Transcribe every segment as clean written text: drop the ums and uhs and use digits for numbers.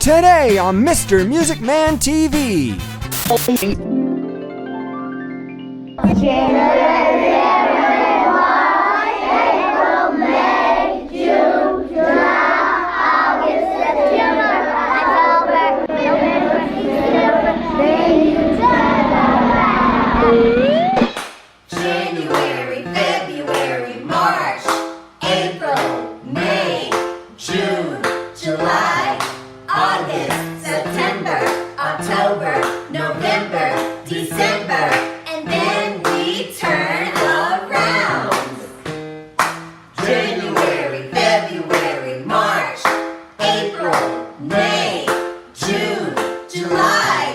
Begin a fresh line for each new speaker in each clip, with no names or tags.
Today on Mr. Music Man TV.
January, February, March, April, May, June, July, August, September, October, November, December, and then we turn around. January, February, March, April, May, June, July,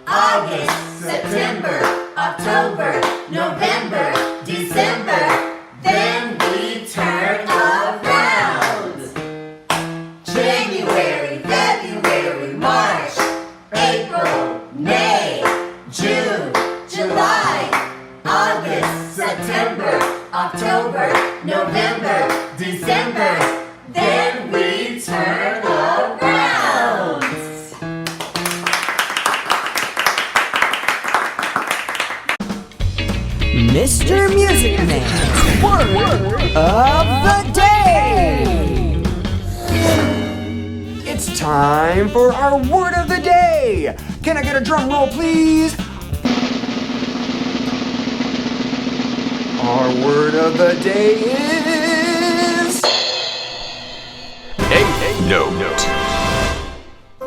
August, September, October, November, December, then we turn around. January, February, March, April, May, June, July, August, September, October, November, December, then we turn around.
Mr. Music Man, Word of the Day! It's time for our Word of the Day! Can I get a drum roll, please? Our Word of the Day is...
Note.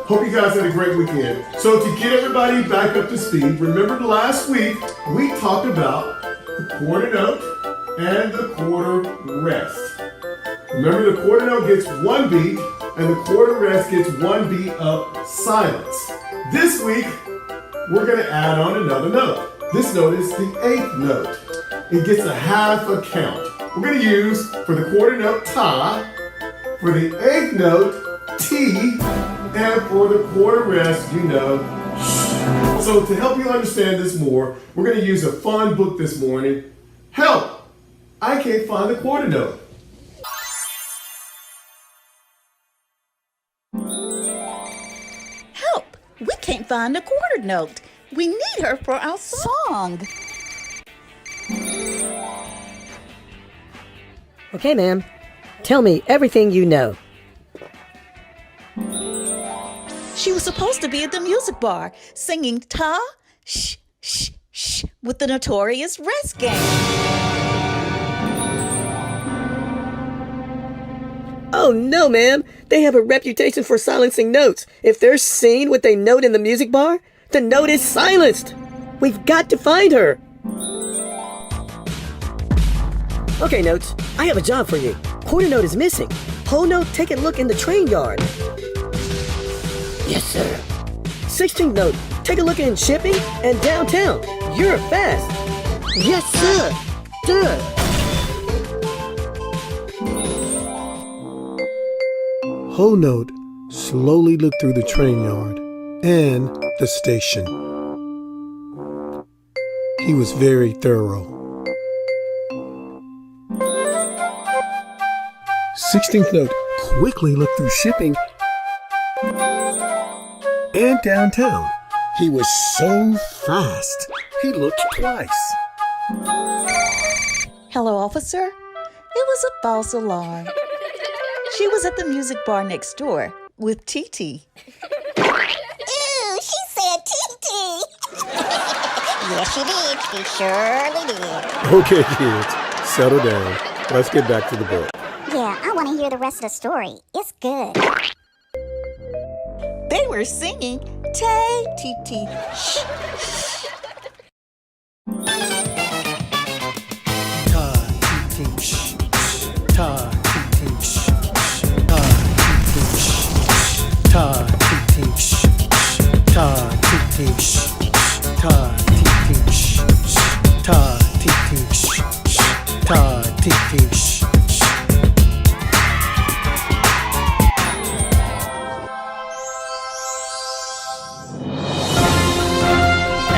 Hope you guys had a great weekend. So to get everybody back up to speed, remember last week we talked about the quarter note and the quarter rest. Remember the quarter note gets one beat and the quarter rest gets one beat of silence. This week we're going to add on another note. This note is the eighth note. It gets a half a count. We're going to use for the quarter note ta, for the eighth note T, and for the quarter rest, you know, shh. So to help you understand this more, we're going to use a fun book this morning. Help! I can't find the quarter note.
Help! We can't find the quarter note. We need her for our song.
Okay, ma'am. Tell me everything you know.
She was supposed to be at the music bar singing ta, shh, shh, shh with the notorious rest gang.
Oh no, ma'am. They have a reputation for silencing notes. If they're seen with a note in the music bar, the note is silenced. We've got to find her. Okay, Notes, I have a job for you. Quarter note is missing. Whole note, take a look in the train yard. Yes, sir. 16th note, take a look in shipping and downtown. You're fast. Yes, sir. Done.
Whole note slowly looked through the train yard and the station. He was very thorough. 16th note quickly looked through shipping and downtown. He was so fast, he looked twice.
Hello, officer. It was a false alarm. She was at the music bar next door with TT.
Ooh, she said TT. Yes, she did. She surely did.
Okay, kids, settle down. Let's get back to the book.
Yeah, I want to hear the rest of the story. It's good.
They were singing Tay TT. Shh, shh.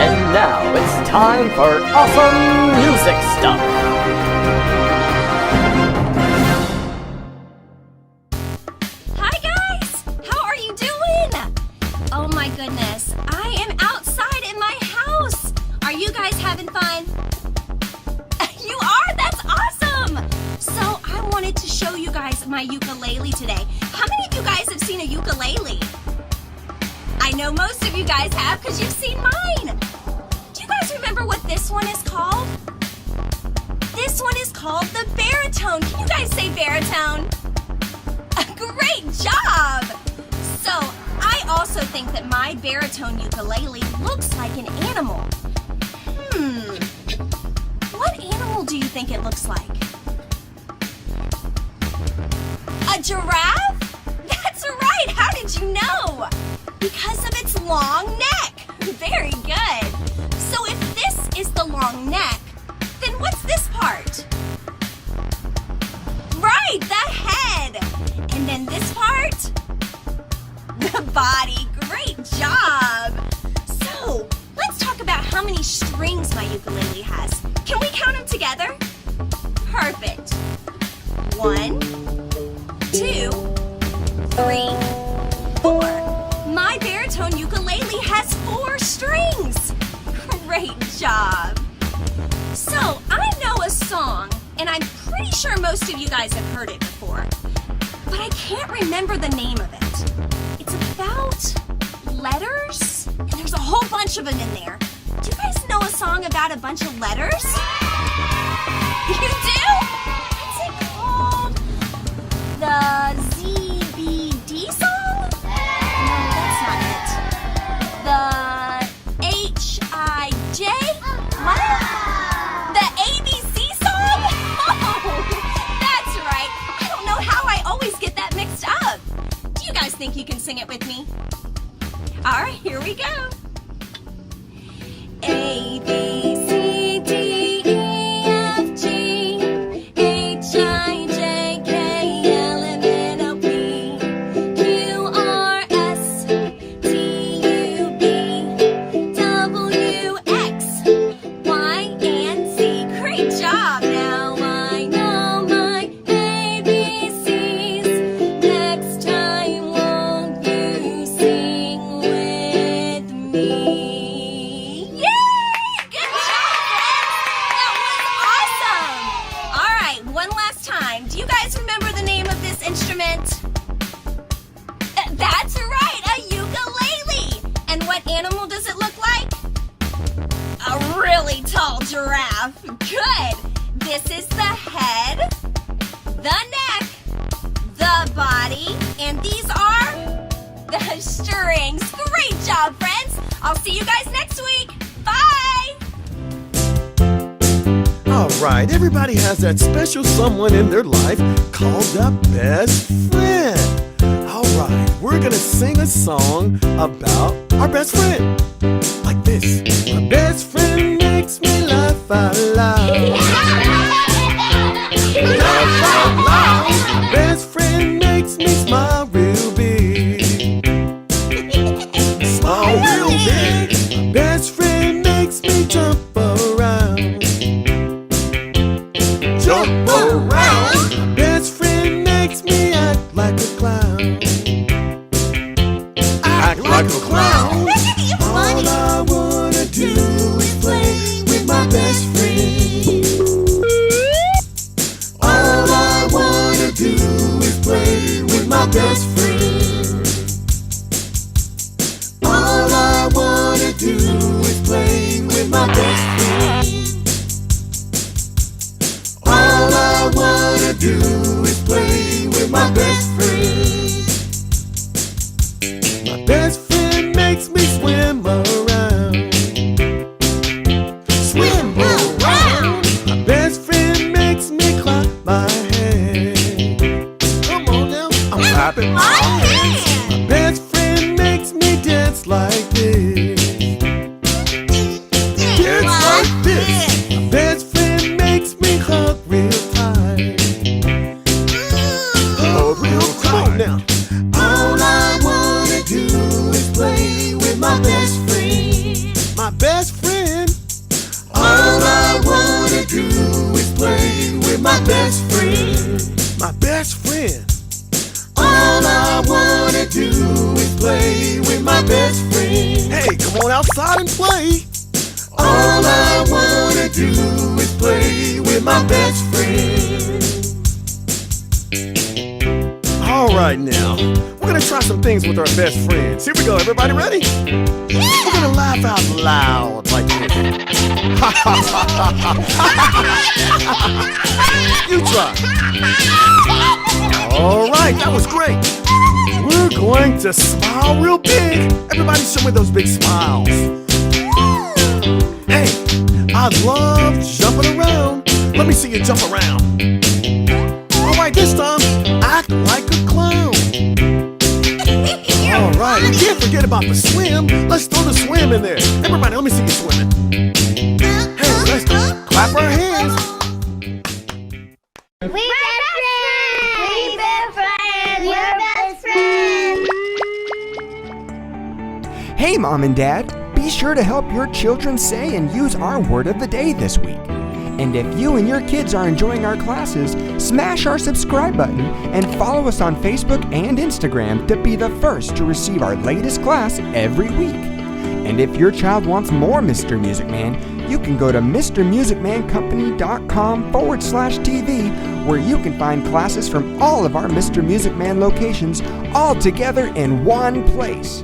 And now it's time for awesome music stuff.
Hi guys! How are you doing?
guys having fun? You are? That's awesome! So I wanted to show you guys my ukulele today. How many of you guys have seen a ukulele? I know most of you guys have because you've seen mine. Do you guys remember what this one is called? This one is called the baritone. Can you guys say baritone? Great job! So, I also think that my baritone ukulele looks like an animal. What animal do you think it looks like? A giraffe? That's right! How did you know? Because of its long neck. Very good. So if this is the long neck, then what's this part? Right, the head. And then this part? The body. Great job. So, let's talk about how many strings my ukulele has. Can we count them together? Perfect. 1, 2, 3, 4. My baritone ukulele has 4 strings. Great job. So, I know a song, and I'm pretty sure most of you guys have heard it before, but I can't remember the name of it. It's about letters, and there's a whole bunch of them in there. Do you guys know a song about a bunch of letters? You do? What's it called? The ZBD song? No, that's not it. The HIJ? What? The ABC song? Oh, that's right. I don't know how I always get that mixed up. Do you guys think you can sing it with me? All right, here we go. A, B, C, D, E, F, G, H, I, J, K, L, M, N, O, P, Q, R, S, T, U, V, W, X, Y, and Z. Great job! Now I know my ABCs. Next time, won't you sing with me? Instrument? That's right, a ukulele! And what animal does it look like? A really tall giraffe. Good! This is the head, the neck, the body, and these are the strings. Great job, friends! I'll see you guys next week. Bye!
Alright, everybody has that special someone in their life called a best friend. Alright, we're gonna sing a song about our best friend. Like this. My best friend makes me laugh out loud. Laugh out loud. My best friend makes me smile real big. Smile real big. My best friend makes me jump around. Jump around. My best friend makes me act like a clown. Act like a clown. All I wanna do is play with my best friend. All I wanna do is play with my best friend. All I wanna do is play with my best friend. All I wanna do is play with my best friend. My best friend makes me swim around. Swim around. My best friend makes me clap my hands. Come on now, I'm clapping my hands. My best friend makes me dance like this. Dance like this. My best friend makes me hug real tight. Hug real tight. Come on now. All I wanna do is play with my best friend. My best friend. All I wanna do is play with my best friend. My best friend. All I wanna do is play with my best friend. Hey, come on outside and play. All I wanna do is play with my best friend.
All right now, we're gonna try some things with our best friends. Here we go, everybody ready? We're gonna laugh out loud like this. You try. All right, that was great. We're going to smile real big. Everybody show me those big smiles. Hey, I love jumping around. Let me see you jump around. All right, this time, act like a clown. All right, we can't forget about the swim. Let's throw the swim in there. Everybody, let me see you swimming. Hey, let's clap our hands.
We best friends! We best friends! We're best friends!
Hey, Mom and Dad, be sure to help your children say and use our word of the day this week. And if you and your kids are enjoying our classes, smash our subscribe button and follow us on Facebook and Instagram to be the first to receive our latest class every week. And if your child wants more Mr. Music Man, you can go to MrMusicManCompany.com/TV, where you can find classes from all of our Mr. Music Man locations all together in one place.